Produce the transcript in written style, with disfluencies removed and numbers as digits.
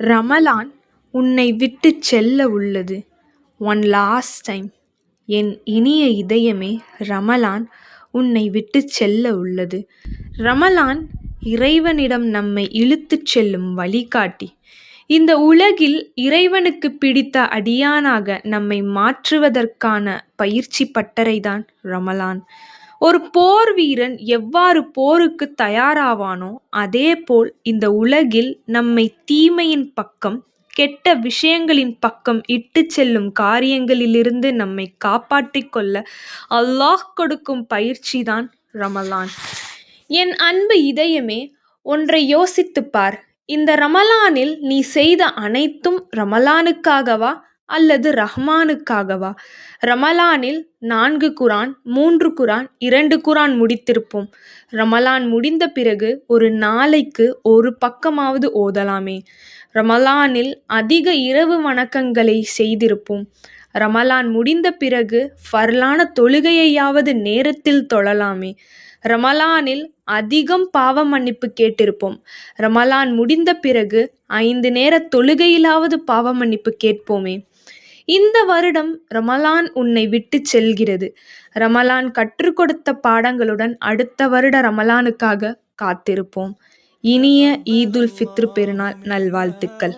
ரமலான் உன்னை விட்டுச் செல்ல உள்ளது. One last time. என் இனிய இதயமே, ரமலான் உன்னை விட்டுச் செல்ல உள்ளது. ரமலான் இறைவனிடம் நம்மை இழுத்துச் செல்லும் வழிகாட்டி. இந்த உலகில் இறைவனுக்கு பிடித்த அடியானாக நம்மை மாற்றுவதற்கான பயிற்சி பட்டறைதான் ரமலான். ஒரு போர் வீரன் எவ்வாறு போருக்கு தயாராவானோ அதேபோல் இந்த உலகில் நம்மை தீமையின் பக்கம், கெட்ட விஷயங்களின் பக்கம் இட்டுச் செல்லும் காரியங்களிலிருந்து நம்மை காப்பாற்றிக் கொள்ள அல்லாஹ் கொடுக்கும் பயிற்சிதான் ரமலான். என் அன்பு இதயமே, ஒன்றை யோசித்துப் பார். இந்த ரமலானில் நீ செய்த அனைத்தும் ரமலானுக்காகவா அல்லது ரஹ்மானுக்காகவா? ரமலானில் 4 குர்ஆன், 3 குர்ஆன், 2 குர்ஆன் முடித்திருப்போம். ரமலான் முடிந்த பிறகு ஒரு நாளைக்கு ஒரு பக்கமாவது ஓதலாமே. ரமலானில் அதிக இரவு வணக்கங்களை செய்திருப்போம். ரமலான் முடிந்த பிறகு ஃபர்லான தொழுகையையாவது நேரத்தில் தொழலாமே. ரமலானில் அதிகம் பாவ மன்னிப்பு கேட்டிருப்போம். ரமலான் முடிந்த பிறகு 5 நேர தொழுகையிலாவது பாவ மன்னிப்பு கேட்போமே. இந்த வருடம் ரமலான் உன்னை விட்டுச் செல்கிறது. ரமலான் கற்றுக் கொடுத்த பாடங்களுடன் அடுத்த வருட ரமலானுக்காக காத்திருப்போம். இனிய ஈதுல் ஃபித்ர் பெருநாள் நல்வாழ்த்துக்கள்.